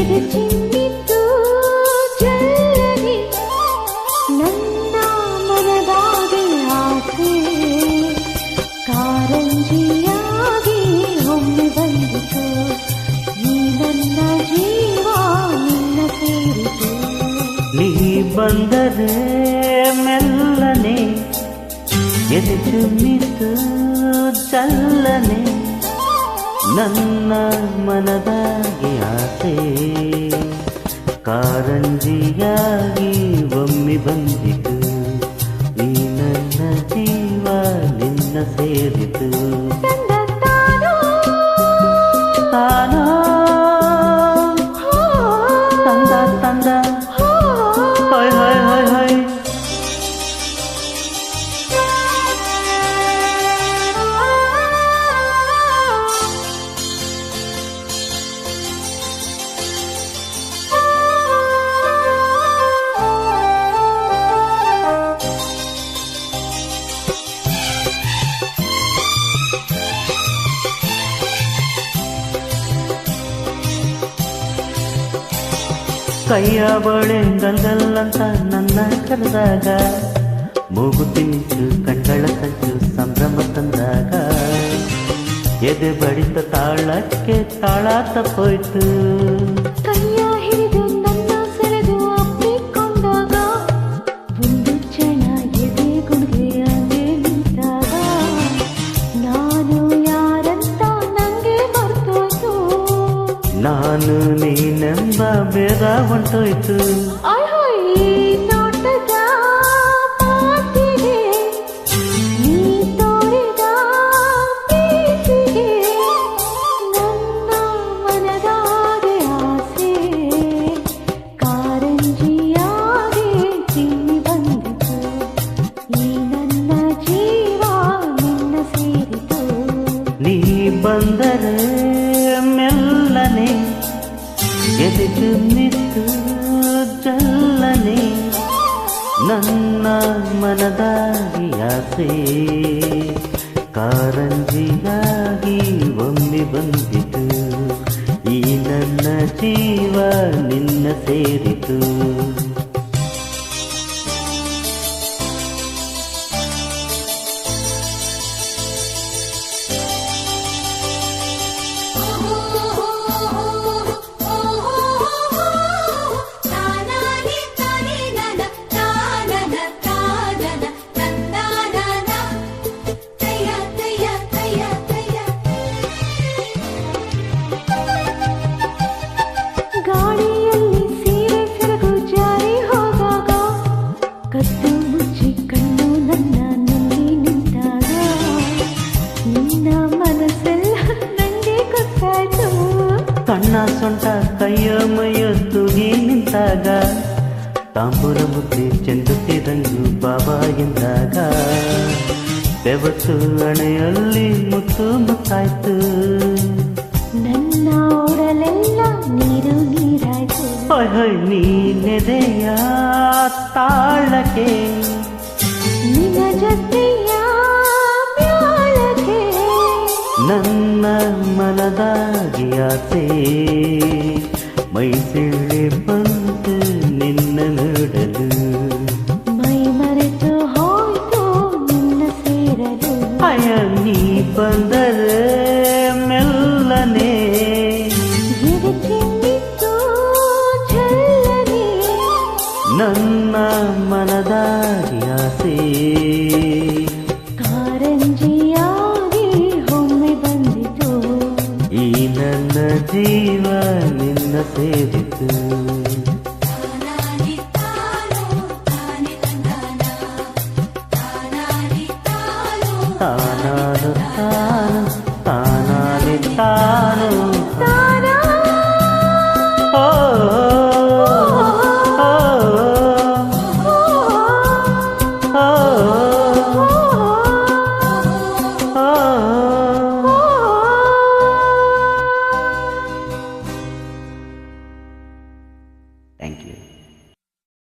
ಎದೆ ಚಿಮ್ಮಿತು ಜಲ್ಲನೆ ನನ್ನ ಮನದಾಗೆ ಆಸೆ ಕಾರಂಜಿಯಾಗಿ ಒಮ್ಮೆ ಬಂದಿತು ನೀ ನನ್ನ ಜೀವ ನಿನ್ನ ಸೇರಿತು ನೀ ಬಂದರೆ ಮೆಲ್ಲನೆ ಎದೆ ಚಿಮ್ಮಿತು ಜಲ್ಲನೆ ನನ್ನ ಮನದಾಗೆ ಆಸೆ ಕಾರಂಜಿಯಾಗಿ ಒಮ್ಮೆ ಬಂದಿತು ನೀ ನನ್ನ ಜೀವ ನಿನ್ನ ಸೇರಿತು ತಾನೋ ತಂದ ತಂದ ಹೊಯ್ ಹೊಯ್ ಹೊಯ್ ಹೊಯ್ ಕೈಯ ಬಳೆ ಗಲ್ಗಲ್ಲಂತ ನನ್ನ ಕರೆದಾಗ ಮೂಗು ತಿಂಚು ಕಣ್ಗಳ ಕಚ್ಚು ಸಂಭ್ರಮ ತಂದಾಗ ಎದೆ ಬಡಿತ ತಾಳಕ್ಕೆ ತಾಳ ತಪ್ಪೋಯ್ತು ಕೈಯ ಹಿಡಿದು ನನ್ನ ಸೆಳೆದು ಅಪ್ಪಿಕೊಂಡಾಗ ಒಂದು ಕ್ಷಣ ಎದೆ ಗುಂಡಿಗೆ ನಿಂತಾಗ ನಾನು ಯಾರಂತ ನಂಗೆ ಮರ್ತೋಯ್ತು ನಾನು ನೀನೆಂಬ ಬೇಗ ಹೊಂಟೋಯ್ತು ನೋಟದ ಮಾತಿಗೆ ನೀ ತೋರಿದ ಪ್ರೀತಿಗೆ ನನ್ನ ಮನದಾಗೆ ಆಸೆ ಕಾರಂಜಿಯಾಗಿ ಚಿಮ್ಮಿ ಬಂದಿತು ಈ ನನ್ನ ಜೀವ ನಿನ್ನ ಸೇರಿತು ನೀ ಬಂದರೆ ಮೆಲ್ಲನೆ ಎದೆ ಚಿಮ್ಮಿತು ಜಲ್ಲನೆ ನನ್ನ ಮನದಾಗಿ ಆಸೆ ಕಾರಂಜಿಯಾಗಿ ಒಮ್ಮೆ ಬಂದಿತು ಈ ನನ್ನ ಜೀವ ನಿನ್ನ ಸೇರಿತು ಕಣ್ಣ ಸೊಂಟ ಕೈಯ ಮೈಯ ತೂಗಿ ನಿಂತಾಗ ತಾಂಬೂರ ಮುದ್ದೆ ಚೆಂದುತ್ತಿ ರಂಗು ಬಾಬಾ ಎಂದಾಗ ಬೆವತ್ತು ಅಣೆಯಲ್ಲಿ ಮುತ್ತು ಮುತ್ತಾಯ್ತು ನನ್ನ ಓಡಲೆಲ್ಲ ನೀರು ನೀರಾಯ್ತು ಹೊಯ್ ಹೊಯ್ ನೀನೆದೆಯ ತಾಳಕ್ಕೆ ನಿನ್ನ ಜೊತೆಯ ಮ್ಯಾಳಕ್ಕೆ ನನ್ನ ಮನದಾಗಿ ಆಸೆ ಮೈ ಸೆಳೆ ಬಂತು ನಿನ್ನ ನೋಡಲು ಮೈ ಮರೆತು ಹೋಯ್ತು ನಿನ್ನ ಸೇರಲು ಅಯ್ಯ ನೀ ಬಂದರೆ ಮೆಲ್ಲನೆ ಎದೆ ಚಿಮ್ಮಿತು ಜಲ್ಲನೆ ನನ್ನ ಮನದಾಗಿ ಆಸೆ ಕಾರಂಜಿಯಾಗಿ ಒಮ್ಮೆ ಬಂದಿತು ಈ ನನ್ನ ಜೀವ ನಿನ್ನ ಸೇರಿತು